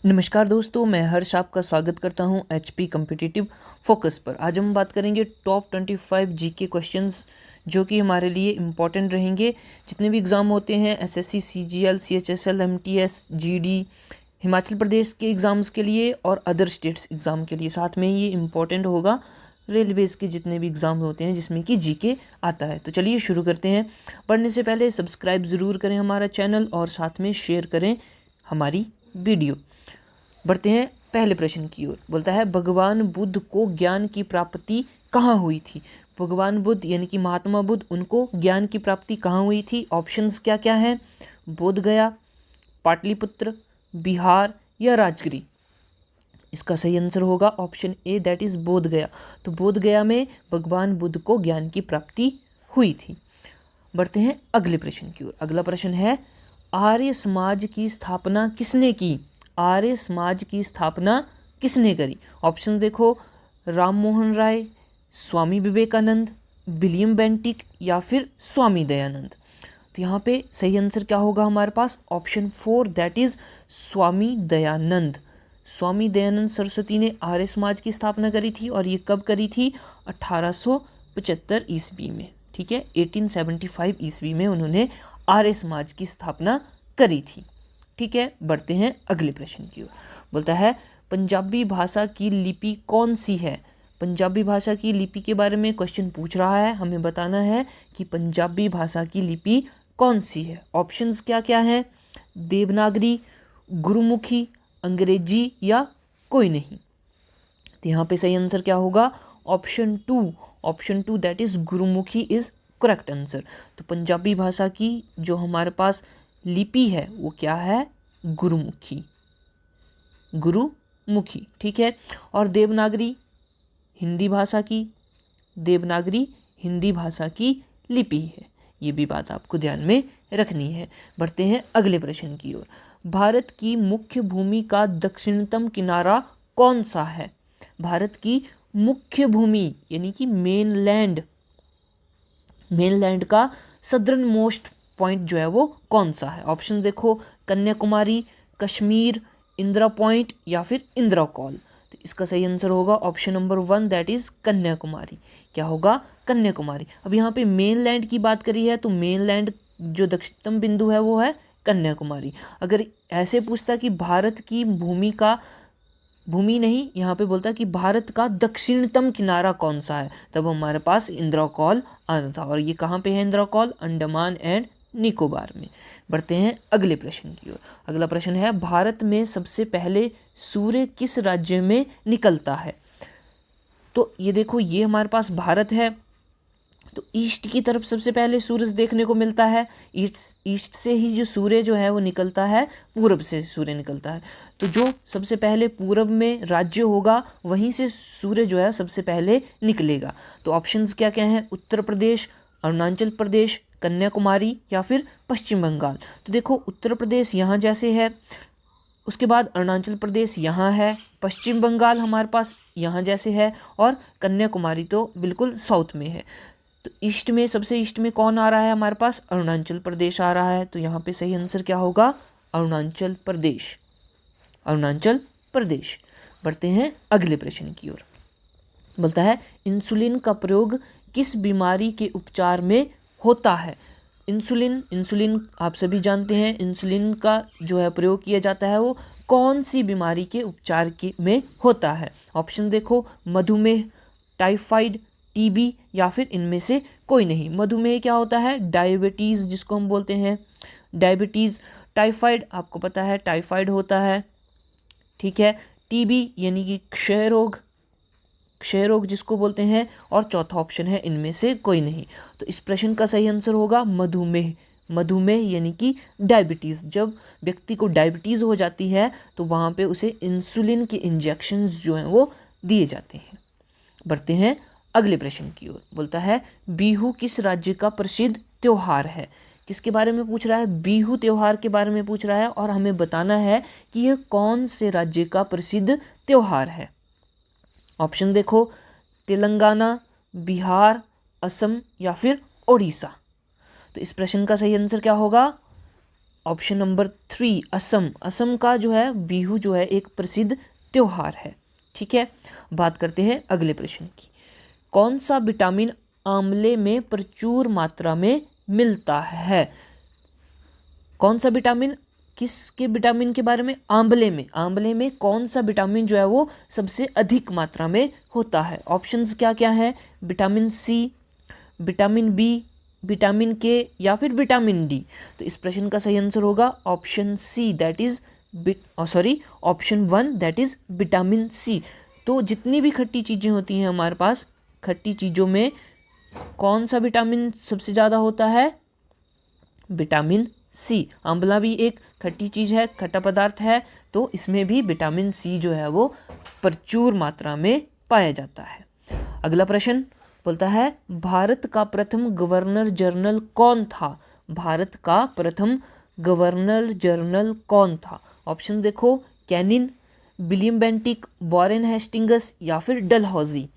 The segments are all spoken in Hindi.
नमस्कार दोस्तों, मैं हर्ष आपका स्वागत करता हूं एचपी कॉम्पिटिटिव फोकस पर। आज हम बात करेंगे टॉप 25 जीके क्वेश्चंस जो कि हमारे लिए इम्पॉर्टेंट रहेंगे। जितने भी एग्ज़ाम होते हैं SSC, CGL, CHSL, MTS, GD, Himachal Pradesh के एग्ज़ाम्स के लिए और अदर स्टेट्स एग्ज़ाम के लिए, साथ में ये इम्पॉर्टेंट होगा रेलवेज़ के जितने भी एग्ज़ाम होते हैं जिसमें कि जीके आता है। तो चलिए शुरू करते हैं। पढ़ने से पहले सब्सक्राइब ज़रूर करें हमारा चैनल और साथ में शेयर करें हमारी वीडियो। बढ़ते हैं पहले प्रश्न की ओर। बोलता है, भगवान बुद्ध को ज्ञान की प्राप्ति कहाँ हुई थी? भगवान बुद्ध यानी कि महात्मा बुद्ध, उनको ज्ञान की प्राप्ति कहाँ हुई थी? ऑप्शंस क्या क्या हैं? बोध गया, पाटलिपुत्र, बिहार या राजगिरी। इसका सही आंसर होगा ऑप्शन ए, दैट इज बोध गया। तो बोध गया में भगवान बुद्ध को ज्ञान की प्राप्ति हुई थी। बढ़ते हैं अगले प्रश्न की ओर। अगला प्रश्न है, आर्य समाज की स्थापना किसने की? आर्य समाज की स्थापना किसने करी? ऑप्शन देखो, राम मोहन राय, स्वामी विवेकानंद, विलियम बेंटिक या फिर स्वामी दयानंद। तो यहाँ पे सही आंसर क्या होगा हमारे पास? Option 4, that is Swami Dayanand. Swami Dayanand Saraswati ने आर्य समाज की स्थापना करी थी और ये कब करी थी? 1875 ईस्वी में। ठीक है, 1875 ईस्वी में उन्होंने आर्य समाज की स्थापना करी थी। ठीक है, बढ़ते हैं अगले प्रश्न की ओर। बोलता है, पंजाबी भाषा की लिपि कौन सी है? पंजाबी भाषा की लिपि के बारे में क्वेश्चन पूछ रहा है, हमें बताना है कि पंजाबी भाषा की लिपि कौन सी है। ऑप्शंस क्या क्या हैं? देवनागरी, गुरुमुखी, अंग्रेजी या कोई नहीं। तो यहाँ पे सही आंसर क्या होगा? Option 2, option 2 that is Gurmukhi is correct answer. तो पंजाबी भाषा की जो हमारे पास लिपि है वो क्या है? गुरुमुखी, गुरुमुखी। ठीक है, और देवनागरी हिंदी भाषा की, देवनागरी हिंदी भाषा की लिपि है। ये भी बात आपको ध्यान में रखनी है। बढ़ते हैं अगले प्रश्न की ओर। भारत की मुख्य भूमि का दक्षिणतम किनारा कौन सा है? भारत की मुख्य भूमि यानी कि मेनलैंड, मेनलैंड का सदर्न मोस्ट पॉइंट जो है वो कौन सा है? ऑप्शन देखो, कन्याकुमारी, कश्मीर, इंदिरा पॉइंट या फिर इंदिरा कॉल। तो इसका सही आंसर होगा option number 1, that is Kanyakumari. क्या होगा? कन्याकुमारी। अब यहाँ पे मेनलैंड की बात करी है तो मेनलैंड जो दक्षिणतम बिंदु है वो है कन्याकुमारी। अगर ऐसे पूछता कि भारत की भूमि का, भूमि नहीं, यहाँ पे बोलता कि भारत का दक्षिणतम किनारा कौन सा है, तब हमारे पास इंदिरा कॉल आना था। और ये कहाँ पे है इंदिरा कॉल? अंडमान एंड निकोबार में। बढ़ते हैं अगले प्रश्न की ओर। अगला प्रश्न है, भारत में सबसे पहले सूर्य किस राज्य में निकलता है? तो ये देखो, ये हमारे पास भारत है तो ईस्ट की तरफ सबसे पहले सूरज देखने को मिलता है। ईस्ट से ही जो सूर्य जो है वो निकलता है, पूरब से सूर्य निकलता है। तो जो सबसे पहले पूरब में राज्य होगा वहीं से सूर्य जो है सबसे पहले निकलेगा। तो ऑप्शंस क्या क्या हैं? उत्तर प्रदेश, अरुणाचल प्रदेश, कन्याकुमारी या फिर पश्चिम बंगाल। तो देखो, उत्तर प्रदेश यहाँ जैसे है, उसके बाद अरुणाचल प्रदेश यहाँ है, पश्चिम बंगाल हमारे पास यहाँ जैसे है और कन्याकुमारी तो बिल्कुल साउथ में है। तो ईस्ट में, सबसे ईस्ट में कौन आ रहा है हमारे पास? अरुणाचल प्रदेश आ रहा है। तो यहाँ पे सही आंसर क्या होगा? अरुणाचल प्रदेश, अरुणाचल प्रदेश। बढ़ते हैं अगले प्रश्न की ओर। बोलता है, इंसुलिन का प्रयोग किस बीमारी के उपचार में होता है? इंसुलिन, इंसुलिन आप सभी जानते हैं, इंसुलिन का जो है प्रयोग किया जाता है वो कौन सी बीमारी के उपचार के में होता है? ऑप्शन देखो, मधुमेह, टाइफाइड, टीबी या फिर इनमें से कोई नहीं। मधुमेह क्या होता है? डायबिटीज़ जिसको हम बोलते हैं, डायबिटीज़। टाइफाइड आपको पता है टाइफाइड होता है। ठीक है, टीबी यानी कि क्षय रोग, क्षय रोग जिसको बोलते हैं। और चौथा ऑप्शन है इनमें से कोई नहीं। तो इस प्रश्न का सही आंसर होगा मधुमेह, मधुमेह यानी कि डायबिटीज़। जब व्यक्ति को डायबिटीज़ हो जाती है तो वहाँ पे उसे इंसुलिन के इंजेक्शंस जो हैं वो दिए जाते हैं। बढ़ते हैं अगले प्रश्न की ओर। बोलता है, बिहू किस राज्य का प्रसिद्ध त्योहार है? किसके बारे में पूछ रहा है? बिहू त्योहार के बारे में पूछ रहा है और हमें बताना है कि यह कौन से राज्य का प्रसिद्ध त्योहार है। ऑप्शन देखो, तेलंगाना, बिहार, असम या फिर ओडिशा। तो इस प्रश्न का सही आंसर क्या होगा? Option number 3 Assam. असम का जो है बिहू जो है एक प्रसिद्ध त्योहार है। ठीक है, बात करते हैं अगले प्रश्न की। कौन सा विटामिन आंवले में प्रचुर मात्रा में मिलता है? कौन सा विटामिन, किसके विटामिन के बारे में? आंवले में। आंवले में कौन सा विटामिन जो है वो सबसे अधिक मात्रा में होता है? ऑप्शंस क्या क्या है? Vitamin C, vitamin B, vitamin K या फिर विटामिन डी। तो इस प्रश्न का सही आंसर होगा option C, that is option 1 that is vitamin C. तो जितनी भी खट्टी चीज़ें होती हैं हमारे पास, खट्टी चीज़ों में कौन सा विटामिन सबसे ज़्यादा होता है? Vitamin C. आंवला भी एक खट्टी चीज़ है, खट्टा पदार्थ है, तो इसमें भी विटामिन सी जो है वो प्रचुर मात्रा में पाया जाता है। अगला प्रश्न बोलता है भारत का प्रथम गवर्नर जनरल कौन था? भारत का प्रथम गवर्नर जनरल कौन था? ऑप्शन देखो, Canning, William Bentinck, Warren Hastings या फिर डलहौजी।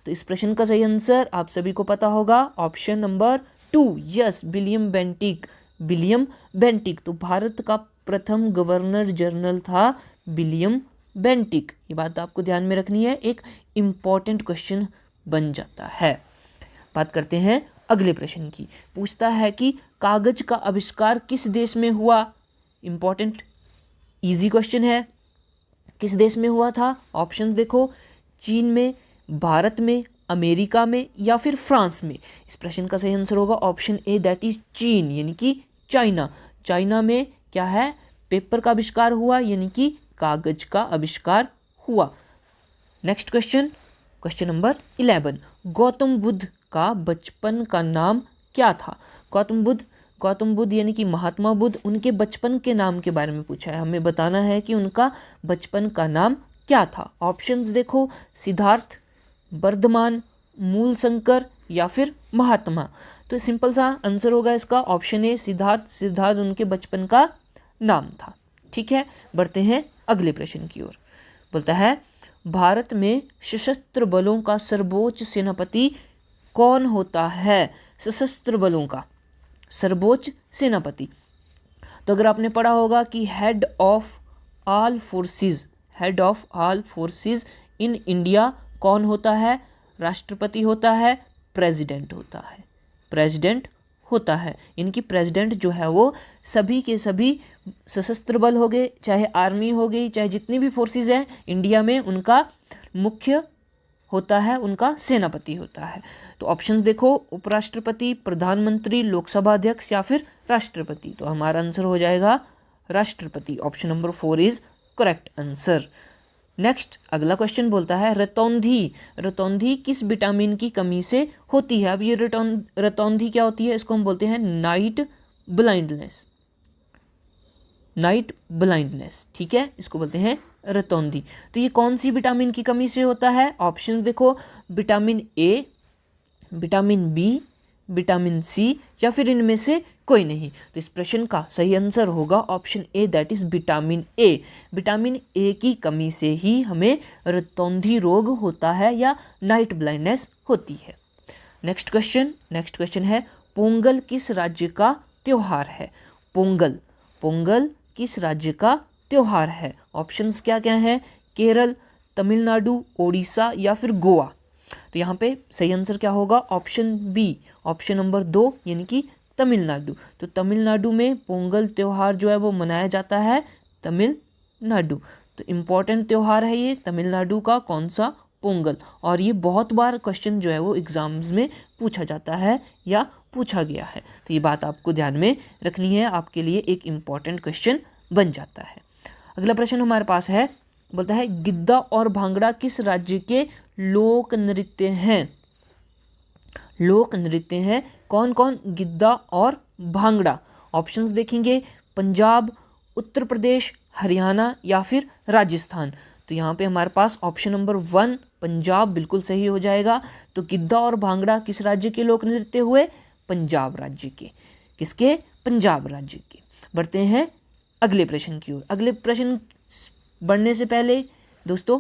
तो इस प्रश्न का सही आंसर आप सभी को पता होगा option number 2, yes, William Bentinck. William Bentinck, तो भारत का प्रथम गवर्नर जनरल था विलियम बेंटिक। ये बात आपको ध्यान में रखनी है, एक इम्पॉर्टेंट क्वेश्चन बन जाता है। बात करते हैं अगले प्रश्न की। पूछता है कि कागज का आविष्कार किस देश में हुआ? इम्पॉर्टेंट इजी क्वेश्चन है। किस देश में हुआ था? ऑप्शन देखो, चीन में, भारत में, अमेरिका में या फिर फ्रांस में। इस प्रश्न का सही आंसर होगा ऑप्शन ए, दैट इज चीन, यानी कि चाइना। चाइना में क्या है? पेपर का आविष्कार हुआ, यानी कि कागज का आविष्कार हुआ। Next question, question number 11। Gautam Buddha का बचपन का नाम क्या था? गौतम बुद्ध यानी कि महात्मा बुद्ध, उनके बचपन के नाम के बारे में पूछा है। हमें बताना है कि उनका बचपन का नाम क्या था। ऑप्शंस देखो, सिद्धार्थ, वर्धमान, मूलशंकर या फिर महात्मा। तो सिंपल सा आंसर होगा इसका ऑप्शन ए, सिद्धार्थ। सिद्धार्थ उनके बचपन का नाम था। ठीक है, बढ़ते हैं अगले प्रश्न की ओर। बोलता है भारत में सशस्त्र बलों का सर्वोच्च सेनापति कौन होता है? सशस्त्र बलों का सर्वोच्च सेनापति, तो अगर आपने पढ़ा होगा कि head of all forces in India कौन होता है? राष्ट्रपति होता है, प्रेसिडेंट होता है। इनकी प्रेसिडेंट जो है वो सभी के सभी सशस्त्र बल हो गए, चाहे आर्मी हो गई, चाहे जितनी भी फोर्सेस हैं इंडिया में, उनका मुख्य होता है, उनका सेनापति होता है। तो ऑप्शन देखो, उपराष्ट्रपति, प्रधानमंत्री, लोकसभा अध्यक्ष या फिर राष्ट्रपति। तो हमारा आंसर हो जाएगा राष्ट्रपति। Option number 4 is correct answer. Next अगला क्वेश्चन बोलता है रतौंधी किस विटामिन की कमी से होती है? अब ये रतौंधी क्या होती है? इसको हम बोलते हैं नाइट ब्लाइंडनेस। ठीक है, इसको बोलते हैं रतौंधी। तो ये कौन सी विटामिन की कमी से होता है? ऑप्शन देखो, vitamin A, vitamin B, vitamin C या फिर इनमें से कोई नहीं। तो इस प्रश्न का सही आंसर होगा option A, that is vitamin A. Vitamin A की कमी से ही हमें रतौंधी रोग होता है या नाइट ब्लाइंडनेस होती है। नेक्स्ट क्वेश्चन है पोंगल किस राज्य का त्योहार है? पोंगल किस राज्य का त्योहार है? ऑप्शंस क्या क्या हैं? केरल, तमिलनाडु, ओडिशा या फिर गोवा। तो यहाँ पे सही आंसर क्या होगा? ऑप्शन बी, ऑप्शन नंबर 2 यानी कि तमिलनाडु। तो तमिलनाडु में पोंगल त्यौहार जो है वो मनाया जाता है, तमिलनाडु। तो इम्पॉर्टेंट त्यौहार है ये तमिलनाडु का, कौन सा? पोंगल। और ये बहुत बार क्वेश्चन जो है वो एग्जाम्स में पूछा जाता है या पूछा गया है, तो ये बात आपको ध्यान में रखनी है, आपके लिए एक इम्पॉर्टेंट क्वेश्चन बन जाता है। अगला प्रश्न हमारे पास है, बोलता है गिद्दा और भांगड़ा किस राज्य के लोक नृत्य हैं? कौन कौन गिद्दा और भांगड़ा? ऑप्शंस देखेंगे, पंजाब, उत्तर प्रदेश, हरियाणा या फिर राजस्थान। तो यहाँ पे हमारे पास ऑप्शन नंबर 1 पंजाब बिल्कुल सही हो जाएगा। तो गिद्दा और भांगड़ा किस राज्य के लोक नृत्य हुए? पंजाब राज्य के। किसके? पंजाब राज्य के। बढ़ते हैं अगले प्रश्न की ओर। अगले प्रश्न बढ़ने से पहले दोस्तों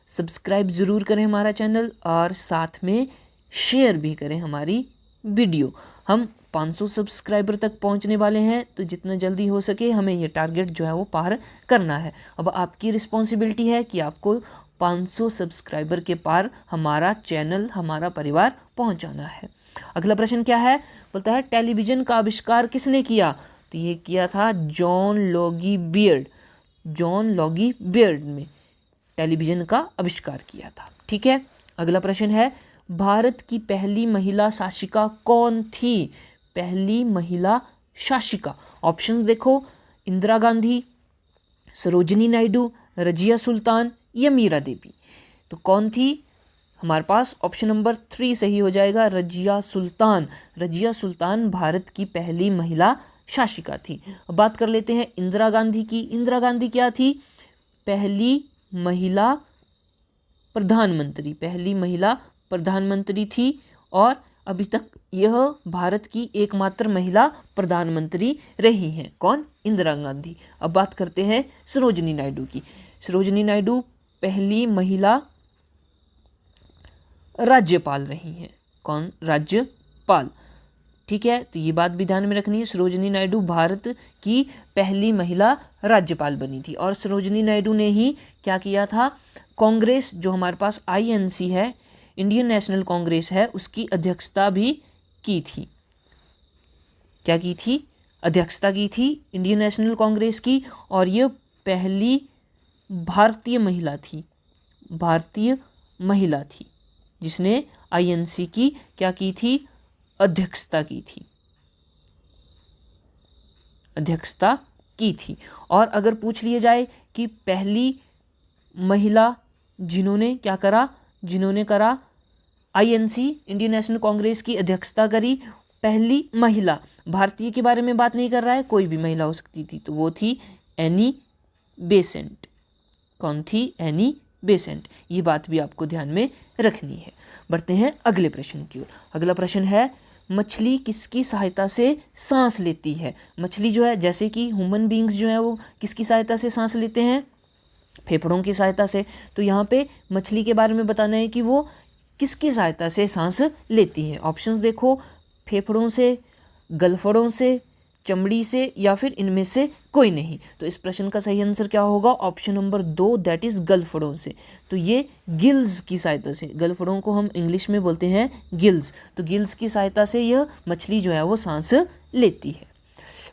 सब्सक्राइब ज़रूर करें हमारा चैनल और साथ में शेयर भी करें हमारी वीडियो। हम 500 सब्सक्राइबर तक पहुंचने वाले हैं, तो जितना जल्दी हो सके हमें ये टारगेट जो है वो पार करना है। अब आपकी रिस्पॉन्सिबिलिटी है कि आपको 500 सब्सक्राइबर के पार हमारा चैनल, हमारा परिवार पहुंचाना है। अगला प्रश्न क्या है, बोलता है टेलीविज़न का आविष्कार किसने किया? तो ये किया था जॉन लॉगी बियर्ड। जॉन लॉगी बियर्ड ने टेलीविज़न का आविष्कार किया था। ठीक है, अगला प्रश्न है भारत की पहली महिला शासिका कौन थी? पहली महिला शासिका, ऑप्शन देखो, इंदिरा गांधी, सरोजिनी नायडू, रजिया सुल्तान या मीरा देवी। तो कौन थी? हमारे पास ऑप्शन नंबर 3 सही हो जाएगा, रजिया सुल्तान। रजिया सुल्तान भारत की पहली महिला शासिका थी। अब बात कर लेते हैं इंदिरा गांधी की। इंदिरा गांधी क्या थी? पहली महिला प्रधानमंत्री, पहली महिला प्रधानमंत्री थी और अभी तक यह भारत की एकमात्र महिला प्रधानमंत्री रही हैं। कौन? इंदिरा गांधी। अब बात करते हैं सरोजिनी नायडू की। सरोजिनी नायडू पहली महिला राज्यपाल रही हैं। कौन? राज्यपाल। ठीक है, तो ये बात भी ध्यान में रखनी है, सरोजिनी नायडू भारत की पहली महिला राज्यपाल बनी थी। और सरोजिनी नायडू ने ही क्या किया था? कांग्रेस जो हमारे पास INC है, इंडियन नेशनल कांग्रेस है, उसकी अध्यक्षता भी की थी। क्या की थी? अध्यक्षता की थी इंडियन नेशनल कांग्रेस की। और ये पहली भारतीय महिला थी, भारतीय महिला थी जिसने INC की क्या की थी? अध्यक्षता की थी, अध्यक्षता की थी। और अगर पूछ लिया जाए कि पहली महिला जिन्होंने क्या करा, जिन्होंने करा INC इंडियन नेशनल कांग्रेस की अध्यक्षता करी, पहली महिला, भारतीय के बारे में बात नहीं कर रहा है, कोई भी महिला हो सकती थी, तो वो थी एनी बेसेंट। कौन थी? Annie Besant. ये बात भी आपको ध्यान में रखनी है। बढ़ते हैं अगले प्रश्न की ओर। अगला प्रश्न है मछली किसकी सहायता से सांस लेती है? मछली जो है, जैसे कि ह्यूमन बींग्स जो है वो किसकी सहायता से सांस लेते हैं? फेफड़ों की सहायता से। तो यहाँ पे मछली के बारे में बताना है कि वो किसकी सहायता से सांस लेती है। ऑप्शंस देखो, फेफड़ों से, गलफड़ों से, चमड़ी से या फिर इनमें से कोई नहीं। तो इस प्रश्न का सही आंसर क्या होगा? ऑप्शन नंबर 2, दैट इज गलफड़ों से। तो ये गिल्स की सहायता से, गलफड़ों को हम इंग्लिश में बोलते हैं गिल्स, तो गिल्स की सहायता से यह मछली जो है वो सांस लेती है।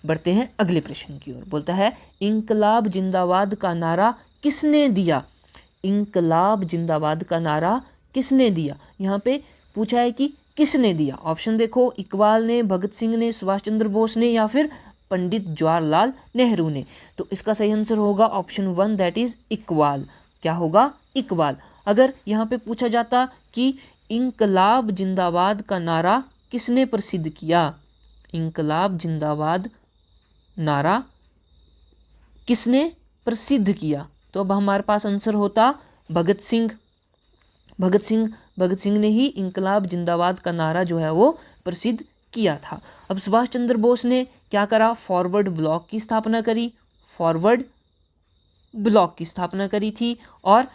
बढ़ते हैं अगले प्रश्न की ओर। बोलता है इंकलाब जिंदाबाद का नारा किसने दिया? इंकलाब जिंदाबाद का नारा किसने दिया? यहाँ पे पूछा है कि किसने दिया। ऑप्शन देखो, इकबाल ने, भगत सिंह ने, सुभाष चंद्र बोस ने या फिर पंडित जवाहरलाल नेहरू ने। तो इसका सही आंसर होगा ऑप्शन 1, दैट इज इकबाल। क्या होगा? इकबाल। अगर यहाँ पे पूछा जाता कि इंकलाब जिंदाबाद का नारा किसने प्रसिद्ध किया, इंकलाब जिंदाबाद नारा किसने प्रसिद्ध किया, तो अब हमारे पास आंसर होता भगत सिंह। भगत सिंह ने ही इंकलाब जिंदाबाद का नारा जो है वो प्रसिद्ध किया था। अब सुभाष चंद्र बोस ने क्या करा? फॉरवर्ड ब्लॉक की स्थापना करी, फॉरवर्ड ब्लॉक की स्थापना करी थी। और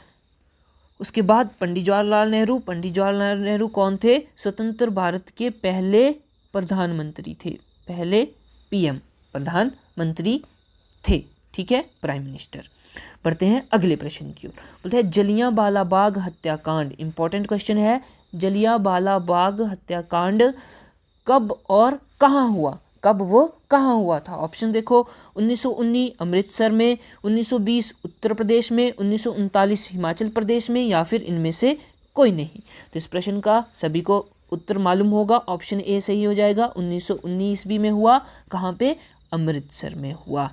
उसके बाद पंडित जवाहरलाल नेहरू कौन थे? स्वतंत्र भारत के पहले प्रधानमंत्री थे, पहले PM प्रधानमंत्री थे। ठीक है, प्राइम मिनिस्टर। बढ़ते हैं अगले प्रश्न की ओर। बोलते हैं जलियांवाला बाग हत्याकांड, इंपॉर्टेंट क्वेश्चन है। जलियांवाला बाग हत्याकांड कब और कहाँ हुआ? कब वो कहाँ हुआ था? ऑप्शन देखो, 1919 अमृतसर में, 1920 उत्तर प्रदेश में, 1939 हिमाचल प्रदेश में या फिर इनमें से कोई नहीं। तो इस प्रश्न का सभी को उत्तर मालूम होगा, ऑप्शन A सही हो जाएगा। 1919 ईस्वी में हुआ। कहाँ पे? अमृतसर में हुआ।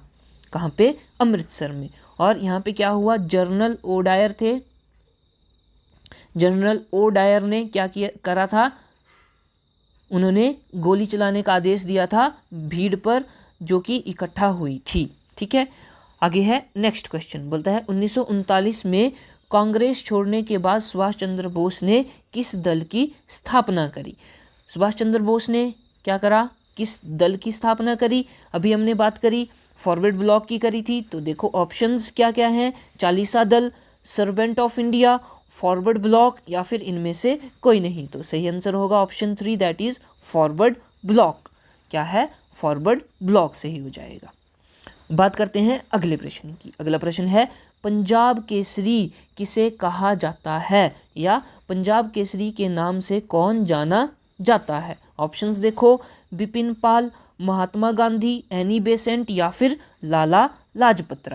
कहाँ पे? अमृतसर में। और यहाँ पे क्या हुआ? जनरल ओ डायर थे, जनरल ओ डायर ने क्या करा था? उन्होंने गोली चलाने का आदेश दिया था भीड़ पर जो कि इकट्ठा हुई थी। ठीक है, आगे है नेक्स्ट क्वेश्चन। बोलता है 1939 में कांग्रेस छोड़ने के बाद सुभाष चंद्र बोस ने किस दल की स्थापना करी? सुभाष चंद्र बोस ने क्या करा? किस दल की स्थापना करी? अभी हमने बात करी फॉरवर्ड ब्लॉक की करी थी। तो देखो ऑप्शंस क्या क्या हैं? चालीसा दल, servant of India, forward block या फिर इनमें से कोई नहीं। तो सही आंसर होगा option 3, that is forward block. क्या है, फॉरवर्ड ब्लॉक से ही हो जाएगा। बात करते हैं अगले प्रश्न की। अगला प्रश्न है पंजाब केसरी किसे कहा जाता है, या पंजाब केसरी के नाम से कौन जाना जाता है। ऑप्शंस देखो, बिपिन पाल, महात्मा गांधी, एनी बेसेंट, या फिर लाला लाजपत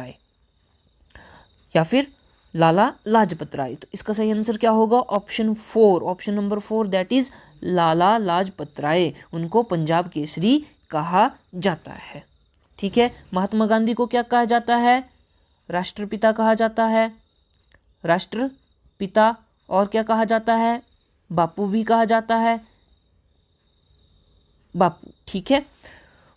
राय, तो इसका सही आंसर क्या होगा, option 4, option number 4 that is Lala Lajpat Rai, उनको पंजाब केसरी कहा जाता है। ठीक है, महात्मा गांधी को क्या कहा जाता है, राष्ट्रपिता कहा जाता है, राष्ट्रपिता, और क्या कहा जाता है, बापू भी कहा जाता है, बापू। ठीक है,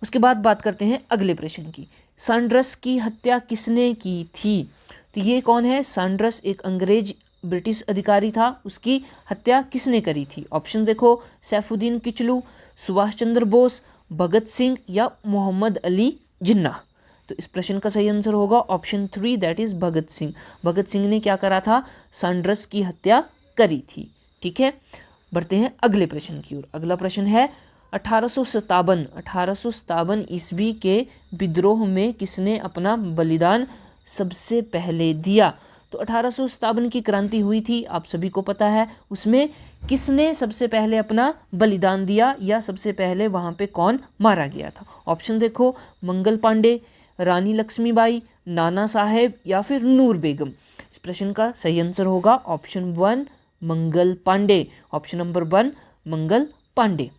उसके बाद बात करते हैं अगले प्रश्न की। सैंडर्स की हत्या किसने की थी, तो ये कौन है, सैंडर्स एक अंग्रेज ब्रिटिश अधिकारी था, उसकी हत्या किसने करी थी। ऑप्शन देखो, सैफुद्दीन किचलू, सुभाष चंद्र बोस, भगत सिंह, या मोहम्मद अली जिन्ना। तो इस प्रश्न का सही आंसर होगा option 3 that is Bhagat Singh. Bhagat Singh ने क्या करा था, सैंडर्स की हत्या करी थी। ठीक है, बढ़ते हैं अगले प्रश्न की ओर। अगला प्रश्न है 1857 ईस्वी के विद्रोह में किसने अपना बलिदान सबसे पहले दिया। तो 1857 की क्रांति हुई थी, आप सभी को पता है, उसमें किसने सबसे पहले अपना बलिदान दिया, या सबसे पहले वहाँ पे कौन मारा गया था। ऑप्शन देखो, मंगल पांडे, रानी लक्ष्मीबाई, नाना साहेब, या फिर नूर बेगम। इस प्रश्न का सही आंसर होगा option 1 Mangal Pandey, option number 1 Mangal Pandey.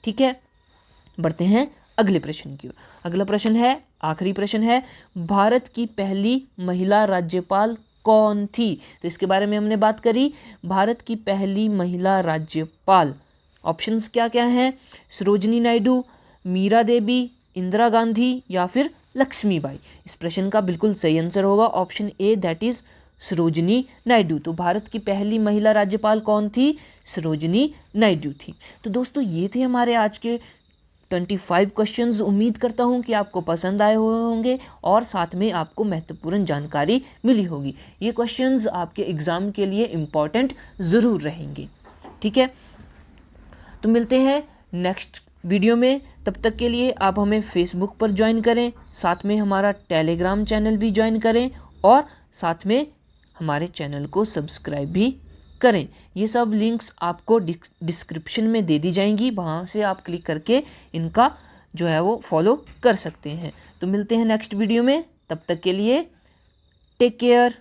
ठीक है, बढ़ते हैं अगले प्रश्न की ओर। अगला प्रश्न है, आखिरी प्रश्न है, भारत की पहली महिला राज्यपाल कौन थी। तो इसके बारे में हमने बात करी, भारत की पहली महिला राज्यपाल। ऑप्शंस क्या क्या हैं, सरोजिनी नायडू, मीरा देवी, इंदिरा गांधी, या फिर लक्ष्मीबाई। इस प्रश्न का बिल्कुल सही आंसर होगा option A that is Sarojini Naidu. तो भारत की पहली महिला राज्यपाल कौन थी, सरोजिनी नायडू थी। तो दोस्तों ये थे हमारे आज के 25 क्वेश्चंस। उम्मीद करता हूँ कि आपको पसंद आए हुए होंगे और साथ में आपको महत्वपूर्ण जानकारी मिली होगी। ये क्वेश्चंस आपके एग्ज़ाम के लिए इम्पॉर्टेंट ज़रूर रहेंगे। ठीक है, तो मिलते हैं नेक्स्ट वीडियो में। तब तक के लिए आप हमें फेसबुक पर ज्वाइन करें, साथ में हमारा टेलीग्राम चैनल भी ज्वाइन करें, और साथ में हमारे चैनल को सब्सक्राइब भी करें। ये सब लिंक्स आपको डिस्क्रिप्शन में दे दी जाएंगी, वहाँ से आप क्लिक करके इनका जो है वो फॉलो कर सकते हैं। तो मिलते हैं नेक्स्ट वीडियो में, तब तक के लिए टेक केयर।